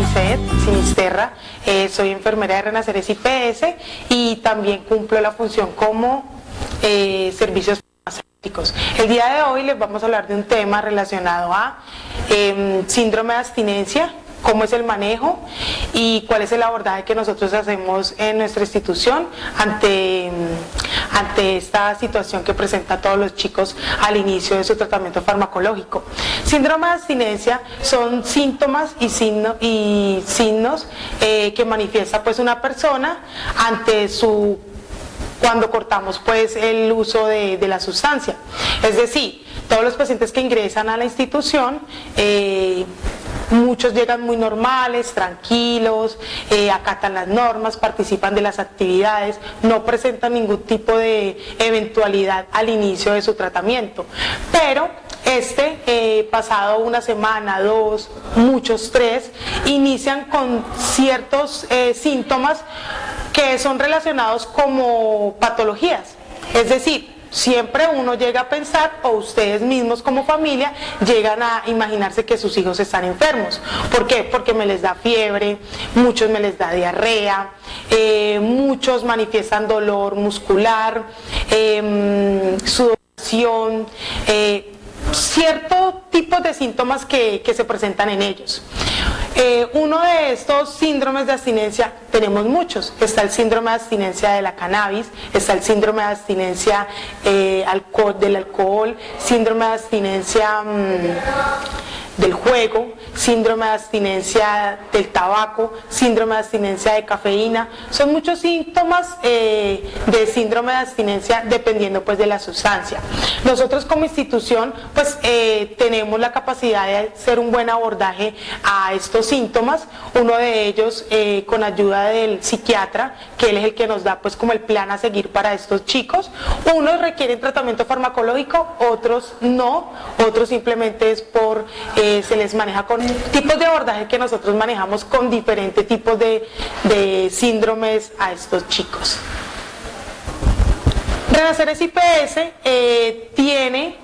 Lisset Sinisterra, soy enfermera de Renacer IPS y también cumplo la función como servicios farmacéuticos. El día de hoy les vamos a hablar de un tema relacionado a síndrome de abstinencia, cómo es el manejo y cuál es el abordaje que nosotros hacemos en nuestra institución ante esta situación que presenta a todos los chicos al inicio de su tratamiento farmacológico. Síndrome de abstinencia son síntomas y signos que manifiesta pues una persona ante cuando cortamos pues el uso de la sustancia. Es decir, todos los pacientes que ingresan a la institución, muchos llegan muy normales, tranquilos, acatan las normas, participan de las actividades, no presentan ningún tipo de eventualidad al inicio de su tratamiento. Pero pasado una semana, dos, muchos 3, inician con ciertos síntomas que son relacionados como patologías. Es decir, siempre uno llega a pensar, o ustedes mismos como familia llegan a imaginarse que sus hijos están enfermos. ¿Por qué? Porque me les da fiebre, muchos me les da diarrea, muchos manifiestan dolor muscular, sudoración, ciertos tipos de síntomas que se presentan en ellos. Uno de estos síndromes de abstinencia, tenemos muchos. Está el síndrome de abstinencia de la cannabis, está el síndrome de abstinencia del alcohol, síndrome de abstinencia del juego, síndrome de abstinencia del tabaco, síndrome de abstinencia de cafeína. Son muchos síntomas de síndrome de abstinencia dependiendo pues de la sustancia. Nosotros como institución pues tenemos la capacidad de hacer un buen abordaje a estos síntomas. Uno de ellos con ayuda del psiquiatra, que él es el que nos da pues como el plan a seguir para estos chicos. Unos requieren tratamiento farmacológico, otros no, otros simplemente es se les maneja con tipos de abordaje que nosotros manejamos con diferentes tipos de síndromes a estos chicos. Renacer IPS tiene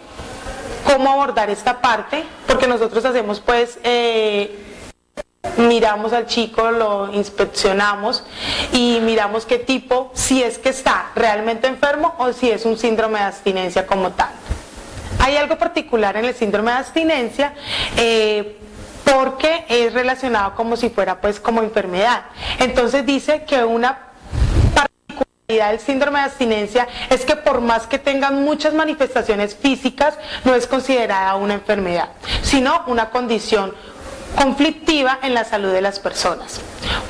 cómo abordar esta parte, porque nosotros hacemos pues miramos al chico, lo inspeccionamos y miramos qué tipo, si es que está realmente enfermo o si es un síndrome de abstinencia como tal. Hay algo particular en el síndrome de abstinencia porque es relacionado como si fuera pues como enfermedad. Entonces dice que una particularidad del síndrome de abstinencia es que por más que tengan muchas manifestaciones físicas, no es considerada una enfermedad, sino una condición conflictiva en la salud de las personas.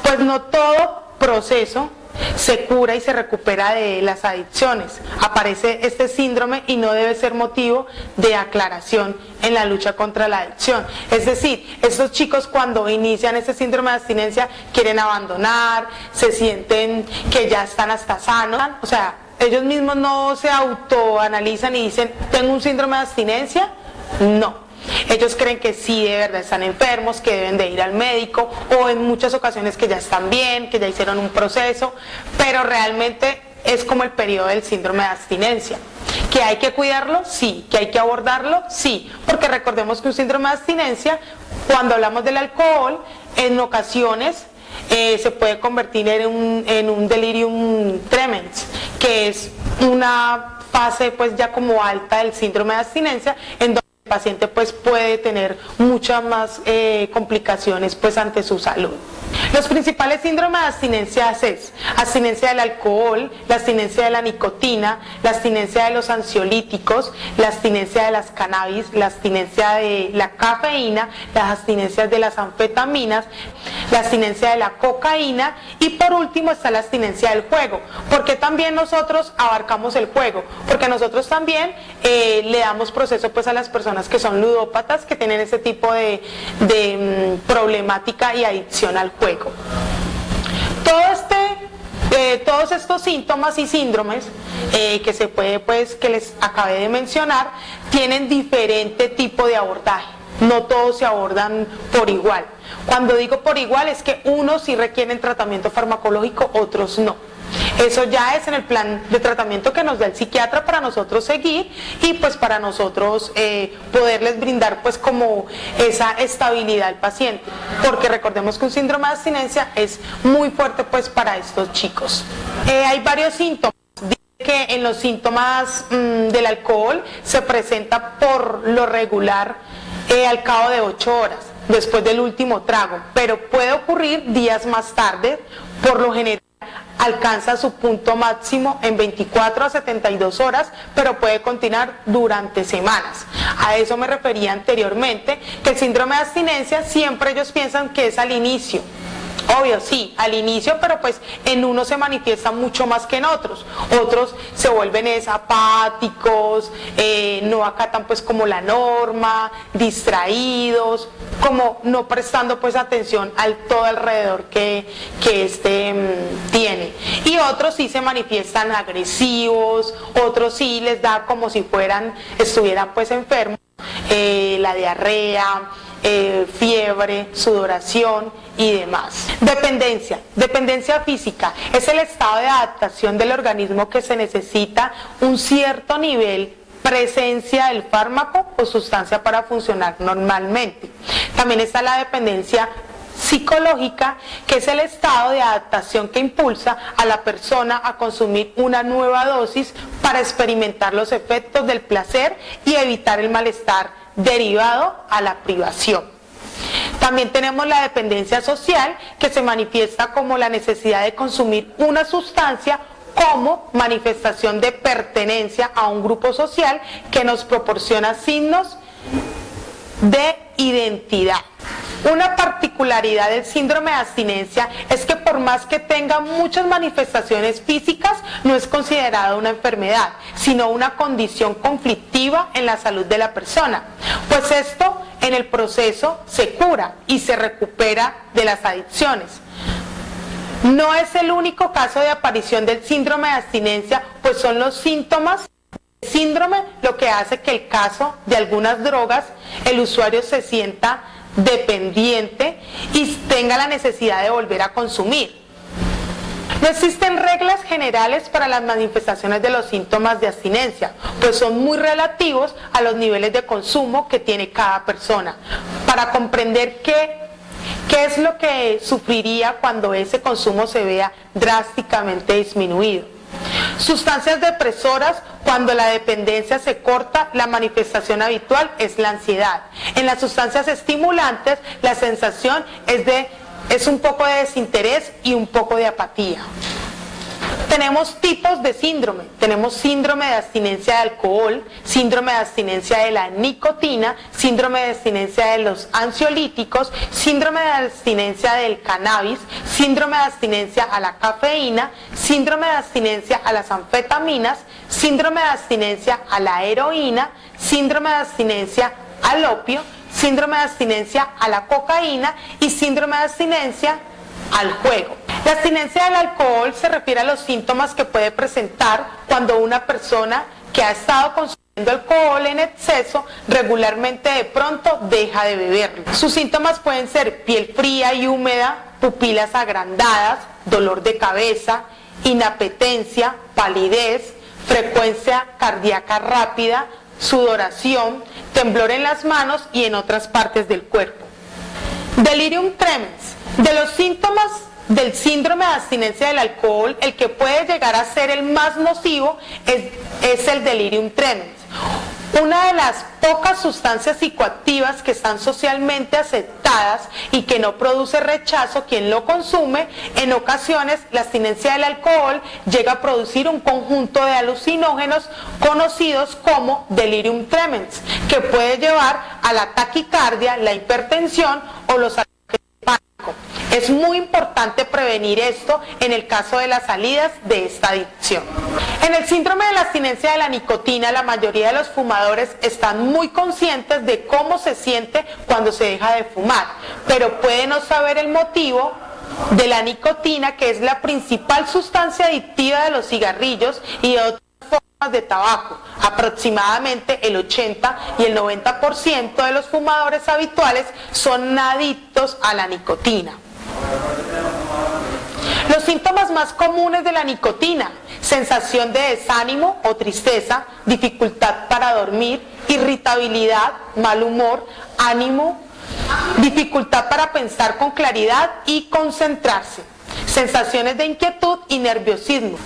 Pues no todo proceso se cura y se recupera de las adicciones. Aparece este síndrome y no debe ser motivo de aclaración en la lucha contra la adicción. Es decir, estos chicos cuando inician este síndrome de abstinencia quieren abandonar, se sienten que ya están hasta sanos, o sea, ellos mismos no se autoanalizan y dicen, ¿tengo un síndrome de abstinencia? No. Ellos creen que sí, de verdad están enfermos, que deben de ir al médico, o en muchas ocasiones que ya están bien, que ya hicieron un proceso, pero realmente es como el periodo del síndrome de abstinencia. ¿Que hay que cuidarlo? Sí. ¿Que hay que abordarlo? Sí. Porque recordemos que un síndrome de abstinencia, cuando hablamos del alcohol, en ocasiones se puede convertir en un delirium tremens, que es una fase pues ya como alta del síndrome de abstinencia, en donde el paciente pues puede tener muchas más complicaciones pues ante su salud. Los principales síndromes de abstinencia es abstinencia del alcohol, la abstinencia de la nicotina, la abstinencia de los ansiolíticos, la abstinencia de las cannabis, la abstinencia de la cafeína, las abstinencias de las anfetaminas, la abstinencia de la cocaína y por último está la abstinencia del juego. Porque también nosotros abarcamos el juego, porque nosotros también le damos proceso pues a las personas que son ludópatas, que tienen ese tipo de problemática y adicción al juego. Todos estos síntomas y síndromes que les acabé de mencionar tienen diferente tipo de abordaje. No todos se abordan por igual. Cuando digo por igual es que unos sí requieren tratamiento farmacológico, otros no. Eso ya es en el plan de tratamiento que nos da el psiquiatra para nosotros seguir y pues para nosotros poderles brindar pues como esa estabilidad al paciente, porque recordemos que un síndrome de abstinencia es muy fuerte pues para estos chicos. Hay varios síntomas. Que en los síntomas del alcohol se presenta por lo regular al cabo de 8 horas después del último trago, pero puede ocurrir días más tarde. Por lo general alcanza su punto máximo en 24 a 72 horas, pero puede continuar durante semanas. A eso me refería anteriormente, que el síndrome de abstinencia siempre ellos piensan que es al inicio. Obvio, sí, al inicio, pero pues en unos se manifiesta mucho más que en otros. Otros se vuelven apáticos, no acatan pues como la norma, distraídos, como no prestando pues atención al todo alrededor que tiene. Y otros sí se manifiestan agresivos, otros sí les da como si estuvieran pues enfermos, la diarrea, fiebre, sudoración y demás. Dependencia física es el estado de adaptación del organismo que se necesita un cierto nivel presencia del fármaco o sustancia para funcionar normalmente. También está la dependencia psicológica, que es el estado de adaptación que impulsa a la persona a consumir una nueva dosis para experimentar los efectos del placer y evitar el malestar derivado a la privación. También tenemos la dependencia social, que se manifiesta como la necesidad de consumir una sustancia como manifestación de pertenencia a un grupo social que nos proporciona signos de identidad. Una particularidad del síndrome de abstinencia es que por más que tenga muchas manifestaciones físicas, no es considerada una enfermedad, sino una condición conflictiva en la salud de la persona, pues esto en el proceso se cura y se recupera de las adicciones. No es el único caso de aparición del síndrome de abstinencia, pues son los síntomas del síndrome lo que hace que el caso de algunas drogas el usuario se sienta dependiente y tenga la necesidad de volver a consumir. No existen reglas generales para las manifestaciones de los síntomas de abstinencia, pues son muy relativos a los niveles de consumo que tiene cada persona. Para comprender qué es lo que sufriría cuando ese consumo se vea drásticamente disminuido. Sustancias depresoras, cuando la dependencia se corta, la manifestación habitual es la ansiedad. En las sustancias estimulantes, la sensación es un poco de desinterés y un poco de apatía. Tenemos tipos de síndrome. Tenemos síndrome de abstinencia de alcohol, síndrome de abstinencia de la nicotina, síndrome de abstinencia de los ansiolíticos, síndrome de abstinencia del cannabis, síndrome de abstinencia a la cafeína, síndrome de abstinencia a las anfetaminas, síndrome de abstinencia a la heroína, síndrome de abstinencia al opio, síndrome de abstinencia a la cocaína y síndrome de abstinencia al juego. La abstinencia del alcohol se refiere a los síntomas que puede presentar cuando una persona que ha estado consumiendo alcohol en exceso regularmente de pronto deja de beberlo. Sus síntomas pueden ser piel fría y húmeda, pupilas agrandadas, dolor de cabeza, inapetencia, palidez, frecuencia cardíaca rápida, sudoración, temblor en las manos y en otras partes del cuerpo. Delirium tremens. De los síntomas del síndrome de abstinencia del alcohol, el que puede llegar a ser el más nocivo es el delirium tremens. Una de las pocas sustancias psicoactivas que están socialmente aceptadas y que no produce rechazo quien lo consume, en ocasiones la abstinencia del alcohol llega a producir un conjunto de alucinógenos conocidos como delirium tremens, que puede llevar a la taquicardia, la hipertensión o los ataques de pánico. Es muy importante prevenir esto en el caso de las salidas de esta adicción. En el síndrome de la abstinencia de la nicotina, la mayoría de los fumadores están muy conscientes de cómo se siente cuando se deja de fumar, pero pueden no saber el motivo de la nicotina, que es la principal sustancia adictiva de los cigarrillos y de otras formas de tabaco. Aproximadamente el 80 y el 90% de los fumadores habituales son adictos a la nicotina. Los síntomas más comunes de la nicotina: sensación de desánimo o tristeza, dificultad para dormir, irritabilidad, mal humor, ánimo, dificultad para pensar con claridad y concentrarse, sensaciones de inquietud y nerviosismo.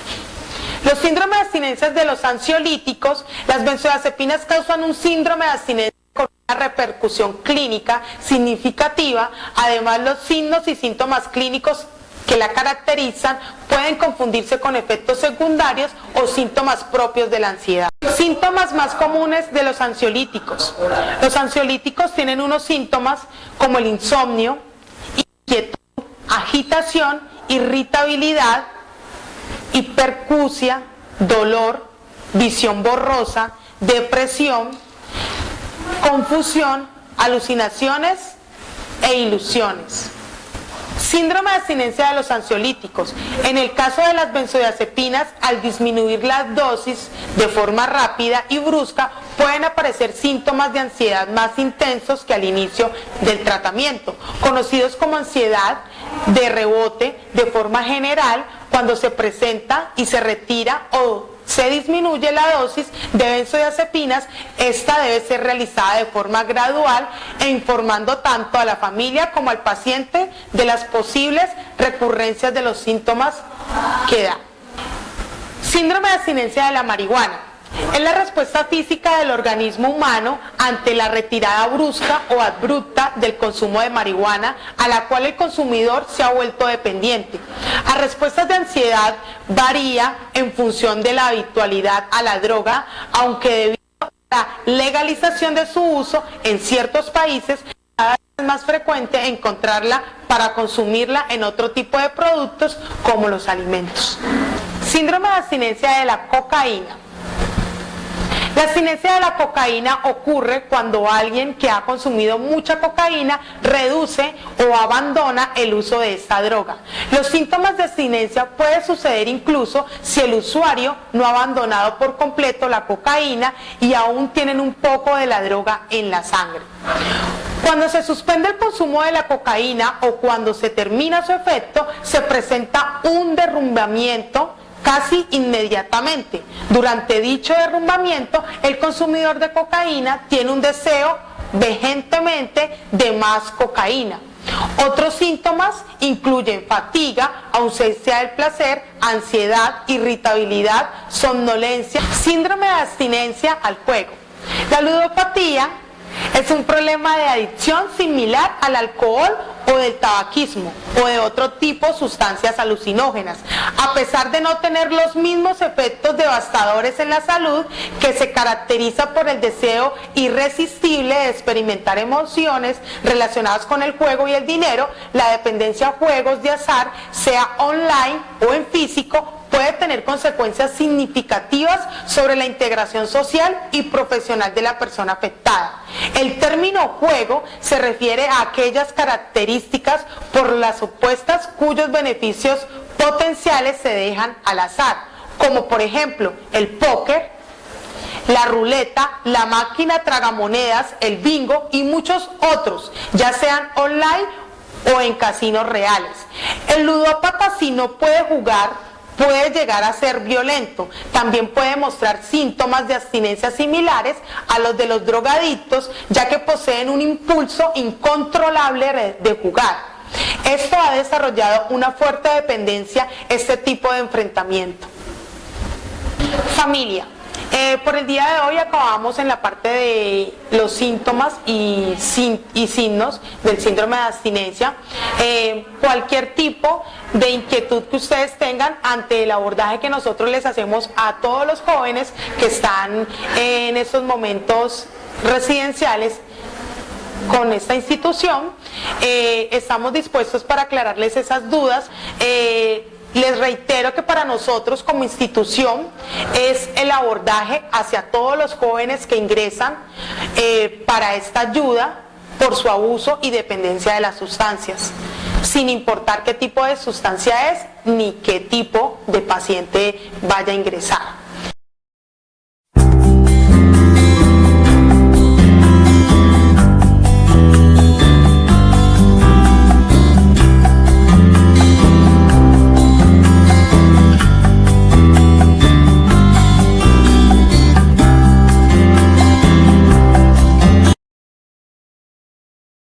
Los síndromes de abstinencia de los ansiolíticos: las benzodiazepinas causan un síndrome de abstinencia con una repercusión clínica significativa. Además, los signos y síntomas clínicos que la caracterizan pueden confundirse con efectos secundarios o síntomas propios de la ansiedad. Síntomas más comunes de los ansiolíticos: los ansiolíticos tienen unos síntomas como el insomnio, inquietud, agitación, irritabilidad, hipercusia, dolor, visión borrosa, depresión, confusión, alucinaciones e ilusiones. Síndrome de abstinencia de los ansiolíticos: en el caso de las benzodiazepinas, al disminuir las dosis de forma rápida y brusca, pueden aparecer síntomas de ansiedad más intensos que al inicio del tratamiento, conocidos como ansiedad de rebote. De forma general, cuando se presenta y se retira o se disminuye la dosis de benzodiazepinas, esta debe ser realizada de forma gradual e informando tanto a la familia como al paciente de las posibles recurrencias de los síntomas que da. Síndrome de abstinencia de la marihuana: es la respuesta física del organismo humano ante la retirada brusca o abrupta del consumo de marihuana, a la cual el consumidor se ha vuelto dependiente. A respuestas de ansiedad varía en función de la habitualidad a la droga, aunque debido a la legalización de su uso en ciertos países, cada vez es más frecuente encontrarla para consumirla en otro tipo de productos como los alimentos. Síndrome de abstinencia de la cocaína: la abstinencia de la cocaína ocurre cuando alguien que ha consumido mucha cocaína reduce o abandona el uso de esta droga. Los síntomas de abstinencia pueden suceder incluso si el usuario no ha abandonado por completo la cocaína y aún tienen un poco de la droga en la sangre. Cuando se suspende el consumo de la cocaína o cuando se termina su efecto, se presenta un derrumbamiento casi inmediatamente. Durante dicho derrumbamiento, el consumidor de cocaína tiene un deseo vehementemente de más cocaína. Otros síntomas incluyen fatiga, ausencia del placer, ansiedad, irritabilidad, somnolencia, síndrome de abstinencia al juego. La ludopatía es un problema de adicción similar al alcohol o del tabaquismo o de otro tipo de sustancias alucinógenas, a pesar de no tener los mismos efectos devastadores en la salud, que se caracteriza por el deseo irresistible de experimentar emociones relacionadas con el juego y el dinero. La dependencia a juegos de azar, sea online o en físico, puede tener consecuencias significativas sobre la integración social y profesional de la persona afectada. El término juego se refiere a aquellas características por las opuestas cuyos beneficios potenciales se dejan al azar, como por ejemplo el póker, la ruleta, la máquina tragamonedas, el bingo y muchos otros, ya sean online o en casinos reales. El ludópata, si no puede jugar, puede llegar a ser violento. También puede mostrar síntomas de abstinencia similares a los de los drogadictos, ya que poseen un impulso incontrolable de jugar. Esto ha desarrollado una fuerte dependencia, este tipo de enfrentamiento. Familia. Por el día de hoy acabamos en la parte de los síntomas y signos del síndrome de abstinencia. Cualquier tipo de inquietud que ustedes tengan ante el abordaje que nosotros les hacemos a todos los jóvenes que están en estos momentos residenciales con esta institución, estamos dispuestos para aclararles esas dudas. Les reitero que para nosotros como institución es el abordaje hacia todos los jóvenes que ingresan para esta ayuda por su abuso y dependencia de las sustancias, sin importar qué tipo de sustancia es ni qué tipo de paciente vaya a ingresar.